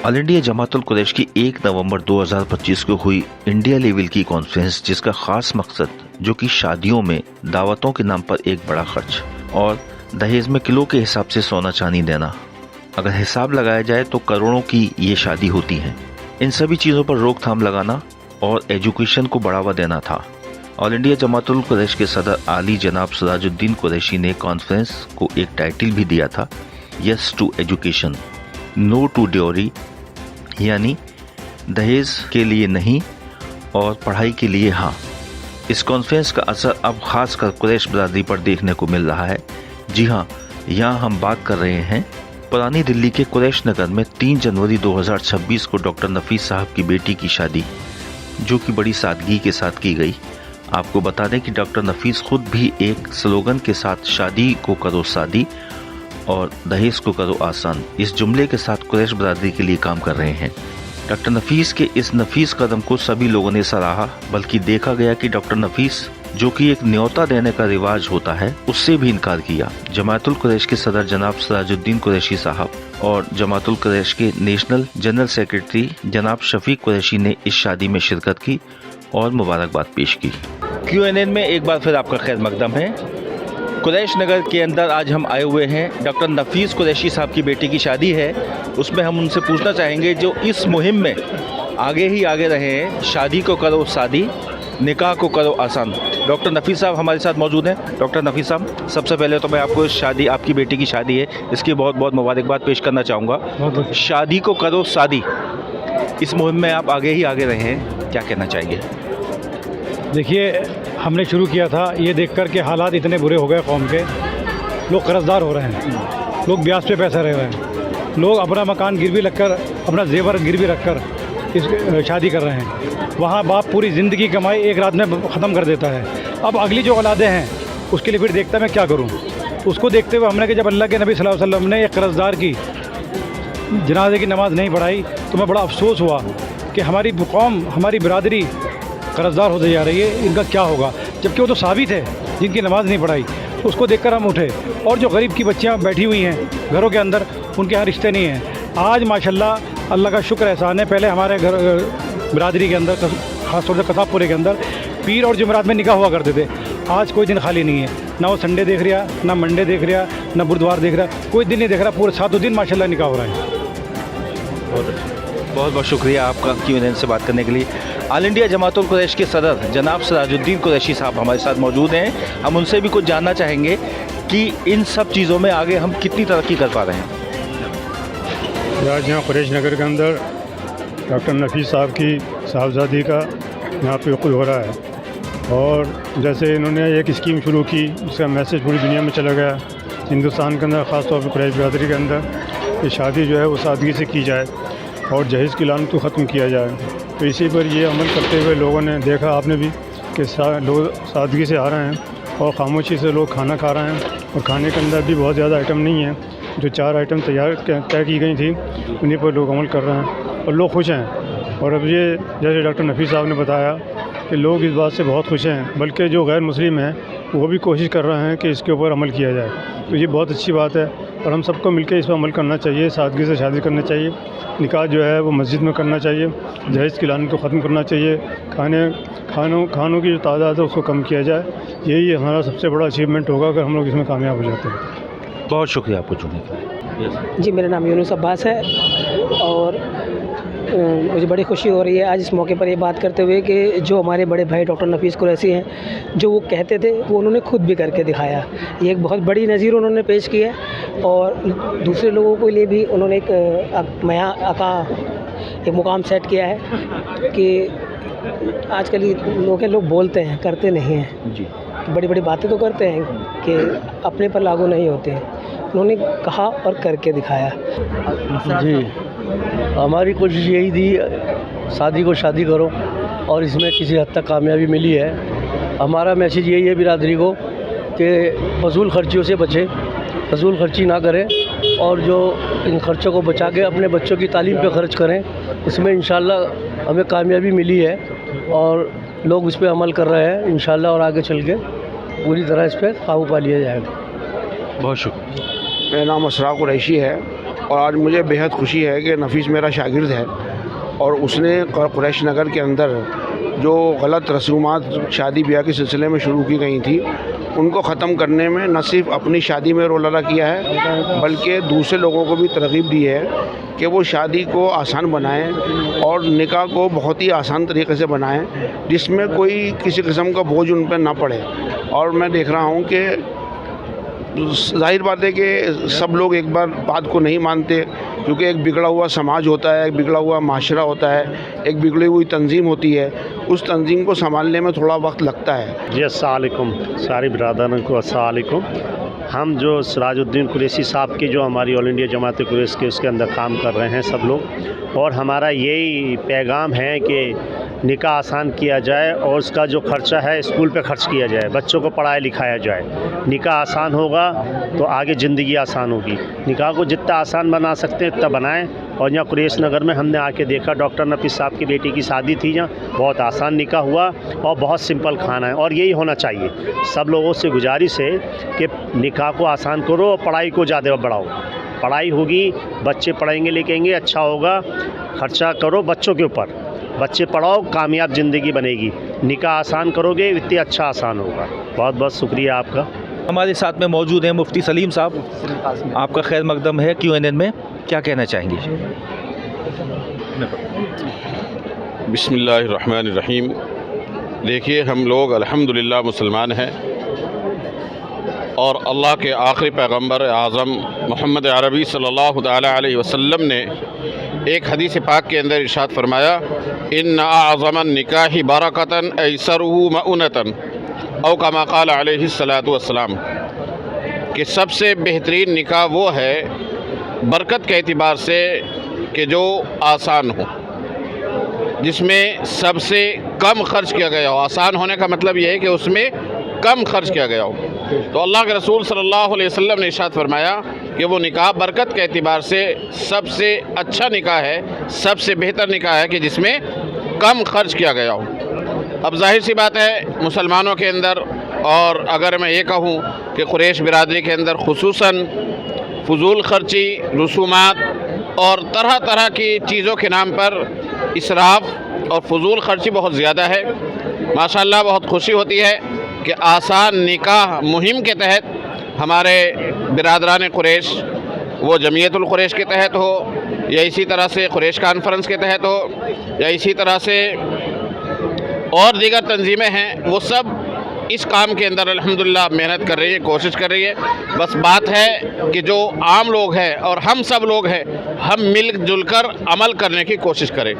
All India Jamatul Quraish की 1 नवंबर 2025 को हुई इंडिया लेवल की कॉन्फ्रेंस, जिसका खास मकसद जो कि शादियों में दावतों के नाम पर एक बड़ा खर्च और दहेज में किलो के हिसाब से सोना चांदी देना, अगर हिसाब लगाया जाए तो करोड़ों की ये शादी होती है। इन सभी चीज़ों पर रोकथाम लगाना और एजुकेशन को बढ़ावा देना था। ऑल इंडिया जमातुल कुरैश के सदर आली जनाब सिराजुद्दीन कुरैशी ने कॉन्फ्रेंस को एक टाइटल भी दिया था, yes to education, no to dowry, यानी दहेज के लिए नहीं और पढ़ाई के लिए हाँ। इस कॉन्फ्रेंस का असर अब खास कर कुरैश बरादरी पर देखने को मिल रहा है। जी हाँ, यहाँ हम बात कर रहे हैं पुरानी दिल्ली के कुरैश नगर में 3 जनवरी 2026 को डॉक्टर नफीस साहब की बेटी की शादी, जो कि बड़ी सादगी के साथ की गई। आपको बता दें कि डॉक्टर नफीस खुद भी एक स्लोगन के साथ शादी को करो सादी और दहेज को करो आसान, इस जुमले के साथ कुरैश बरादरी के लिए काम कर रहे हैं। डॉक्टर नफीस के इस नफीस कदम को सभी लोगों ने सराहा, बल्कि देखा गया कि डॉक्टर नफीस, जो कि एक न्योता देने का रिवाज होता है, उससे भी इनकार किया। जमातुल कुरैश के सदर जनाब सिराजुद्दीन कुरैशी साहब और जमातुल कुरैश के नेशनल जनरल सेक्रेटरी जनाब शफीक कुरैशी ने इस शादी में शिरकत की और मुबारकबाद पेश की। QNN में एक बार फिर आपका खैर मकदम है। कुरैश नगर के अंदर आज हम आए हुए हैं, डॉक्टर नफीस कुरैशी साहब की बेटी की शादी है। उसमें हम उनसे पूछना चाहेंगे जो इस मुहिम में आगे ही आगे रहे हैं, शादी को करो सादी, निकाह को करो आसान। डॉक्टर नफीस साहब हमारे साथ मौजूद हैं। डॉक्टर नफीस साहब, सबसे पहले तो मैं आपको शादी, आपकी बेटी की शादी है, इसकी बहुत बहुत मुबारकबाद पेश करना चाहूँगा। शादी को करो सादी, इस मुहिम में आप आगे ही आगे रहे हैं, क्या कहना चाहिए? देखिए, हमने शुरू किया था ये देखकर के हालात इतने बुरे हो गए कौम के, लोग कर्जदार हो रहे हैं, लोग ब्याज पे पैसा रह रहे हैं, लोग अपना मकान गिरवी रखकर, अपना जेवर गिरवी रखकर इस शादी कर रहे हैं। वहाँ बाप पूरी ज़िंदगी कमाई एक रात में ख़त्म कर देता है। अब अगली जो औलादें हैं उसके लिए फिर देखता मैं क्या करूँ। उसको देखते हुए हमने कि जब अल्लाह के नबी सल्लल्लाहु अलैहि वसल्लम ने एक कर्जदार की जनाजे की नमाज़ नहीं पढ़ाई तो मैं बड़ा अफसोस हुआ कि हमारी कौम, हमारी बिरादरी कर्जदार होते जा रही है, इनका क्या होगा। जबकि वो तो साबित है जिनकी नमाज़ नहीं पढ़ाई, उसको देखकर हम उठे। और जो गरीब की बच्चियां बैठी हुई हैं घरों के अंदर, उनके यहाँ रिश्ते नहीं हैं। आज माशाल्लाह अल्लाह का शुक्र एहसान है, पहले हमारे घर बिरादरी के अंदर, ख़ासतौर से कसाबपुरे के अंदर पीर और जुमेरात में निकाह हुआ करते थे। आज कोई दिन खाली नहीं है, ना वो संडे देख रहा, ना मंडे देख रहा, ना बुधवार देख रहा, कोई दिन नहीं देख रहा, पूरे 7 दिन माशाल्लाह निकाह हो रहा है। बहुत बहुत शुक्रिया आपका QNN से बात करने के लिए। ऑल इंडिया जमातुल कुरैश के सदर जनाब सिराजुद्दीन कुरैशी साहब हमारे साथ मौजूद हैं। हम उनसे भी कुछ जानना चाहेंगे कि इन सब चीज़ों में आगे हम कितनी तरक्की कर पा रहे हैं। आज यहाँ कुरैश नगर के अंदर डॉक्टर नफीस साहब की साहबजादी का यहाँ पे वक़्त हो रहा है, और जैसे इन्होंने एक स्कीम शुरू की, इसका मैसेज पूरी दुनिया में चला गया, हिंदुस्तान के अंदर ख़ास तौर पर कुरैश बिरादरी के अंदर, कि शादी जो है वो सादगी से की जाए और जहेज़ की लानत को ख़त्म किया जाए। तो इसी पर ये अमल करते हुए लोगों ने देखा, आपने भी, कि लोग सादगी से आ रहे हैं और खामोशी से लोग खाना खा रहे हैं, और खाने के अंदर भी बहुत ज़्यादा आइटम नहीं है। जो 4 आइटम तय की गई थी उन्हीं पर लोग अमल कर रहे हैं और लोग खुश हैं। और अब ये जैसे डॉक्टर नफीस साहब ने बताया कि लोग इस बात से बहुत खुश हैं, बल्कि जो गैर मुस्लिम हैं वो भी कोशिश कर रहे हैं कि इसके ऊपर अमल किया जाए। तो ये बहुत अच्छी बात है और हम सबको मिलकर इस पर अमल करना चाहिए। सादगी से शादी करनी चाहिए, निकाह जो है वो मस्जिद में करना चाहिए, दहेज की लानत को ख़त्म करना चाहिए, खानों की जो तादाद है उसको कम किया जाए। यही हमारा सबसे बड़ा अचीवमेंट होगा अगर हम लोग इसमें कामयाब हो जाते हैं। बहुत शुक्रिया आपको जुड़ने के लिए। जी, मेरा नाम यूनुस अब्बास है और मुझे बड़ी खुशी हो रही है आज इस मौके पर ये बात करते हुए कि जो हमारे बड़े भाई डॉक्टर नफीस कुरैशी हैं, जो वो कहते थे वो उन्होंने खुद भी करके दिखाया। ये एक बहुत बड़ी नज़ीर उन्होंने पेश की है और दूसरे लोगों के लिए भी उन्होंने एक मुकाम सेट किया है कि आजकल लोग बोलते हैं, करते नहीं हैं जी। बड़ी बड़ी बातें तो करते हैं कि अपने पर लागू नहीं होते हैं, उन्होंने कहा और करके दिखाया। जी, हमारी कोशिश यही थी, शादी को शादी करो, और इसमें किसी हद तक कामयाबी मिली है। हमारा मैसेज यही है बिरादरी को कि फजूल खर्चियों से बचें, फजूल खर्ची ना करें और जो इन खर्चों को बचा के अपने बच्चों की तालीम पे खर्च करें। इसमें इंशाल्लाह हमें कामयाबी मिली है और लोग इस पे अमल कर रहे हैं इंशाल्लाह, और आगे चल के पूरी तरह इस पर काबू पा लिया जाएगा। बहुत शुक्रिया। मेरा नाम अशराफ कुरैशी है اور آج مجھے بےحد خوشی ہے کہ نفیس میرا شاگرد ہے اور اس نے قریش نگر کے اندر جو غلط رسومات شادی بیاہ کے سلسلے میں شروع کی گئی تھی ان کو ختم کرنے میں نہ صرف اپنی شادی میں رول ادا کیا ہے بلکہ دوسرے لوگوں کو بھی ترغیب دی ہے کہ وہ شادی کو آسان بنائیں اور نکاح کو بہت ہی آسان طریقے سے بنائیں جس میں کوئی کسی قسم کا بوجھ ان پہ نہ پڑے. اور میں دیکھ رہا ہوں کہ ظاہر بات ہے کہ سب لوگ ایک بار بات کو نہیں مانتے کیونکہ ایک بگڑا ہوا سماج ہوتا ہے, ایک بگڑا ہوا معاشرہ ہوتا ہے, ایک بگڑی ہوئی تنظیم ہوتی ہے. اس تنظیم کو سنبھالنے میں تھوڑا وقت لگتا ہے. جی السلام علیکم ساری برادران کو السلام علیکم. ہم جو سراج الدین قریشی صاحب کی جو ہماری آل انڈیا جماعت قریش کے اس کے اندر کام کر رہے ہیں سب لوگ, اور ہمارا یہی پیغام ہے کہ نکاح آسان کیا جائے اور اس کا جو خرچہ ہے اسکول پہ خرچ کیا جائے, بچوں کو پڑھایا لکھایا جائے. نکاح آسان ہوگا تو آگے زندگی آسان ہوگی. نکاح کو جتنا آسان بنا سکتے ہیں اتنا بنائیں. اور یہاں قریش نگر میں ہم نے آ کے دیکھا ڈاکٹر نفیس صاحب کی بیٹی کی شادی تھی, یہاں بہت آسان نکاح ہوا اور بہت سمپل کھانا ہے, اور یہی ہونا چاہیے. سب لوگوں سے گزارش ہے کہ نکاح کو آسان کرو اور پڑھائی کو زیادہ بڑھاؤ. پڑھائی ہوگی, بچے پڑھیں گے لکھیں گے, اچھا ہوگا. خرچہ کرو بچوں کے اوپر, بچے پڑھاؤ, کامیاب زندگی بنے گی. نکاح آسان کرو گے اتنا اچھا آسان ہوگا. بہت بہت شکریہ آپ کا. ہمارے ساتھ میں موجود ہیں مفتی سلیم صاحب, آپ کا خیر مقدم ہے QNN میں, کیا کہنا چاہیں گے؟ بسم اللہ الرحمن الرحیم. دیکھیے ہم لوگ الحمدللہ مسلمان ہیں اور اللہ کے آخری پیغمبر اعظم محمد عربی صلی اللہ تعالی علیہ وسلم نے ایک حدیث پاک کے اندر ارشاد فرمایا, ان اعظم النکاح برکتاً ایسرہ مؤنتاً او کما قال علیہ الصلاۃ والسلام, کہ سب سے بہترین نکاح وہ ہے برکت کے اعتبار سے کہ جو آسان ہو, جس میں سب سے کم خرچ کیا گیا ہو. آسان ہونے کا مطلب یہ ہے کہ اس میں کم خرچ کیا گیا ہو. تو اللہ کے رسول صلی اللہ علیہ وسلم نے ارشاد فرمایا کہ وہ نکاح برکت کے اعتبار سے سب سے اچھا نکاح ہے, سب سے بہتر نکاح ہے کہ جس میں کم خرچ کیا گیا ہو. اب ظاہر سی بات ہے مسلمانوں کے اندر, اور اگر میں یہ کہوں کہ قریش برادری کے اندر خصوصاً فضول خرچی, رسومات اور طرح طرح کی چیزوں کے نام پر اسراف اور فضول خرچی بہت زیادہ ہے. ماشاءاللہ بہت خوشی ہوتی ہے کہ آسان نکاح مہم کے تحت ہمارے برادران قریش, وہ جمعیت القریش کے تحت ہو یا اسی طرح سے قریش کانفرنس کے تحت ہو یا اسی طرح سے اور دیگر تنظیمیں ہیں, وہ سب اس کام کے اندر الحمدللہ محنت کر رہی ہے, کوشش کر رہی ہے. بس بات ہے کہ جو عام لوگ ہیں اور ہم سب لوگ ہیں, ہم مل جل کر عمل کرنے کی کوشش کریں.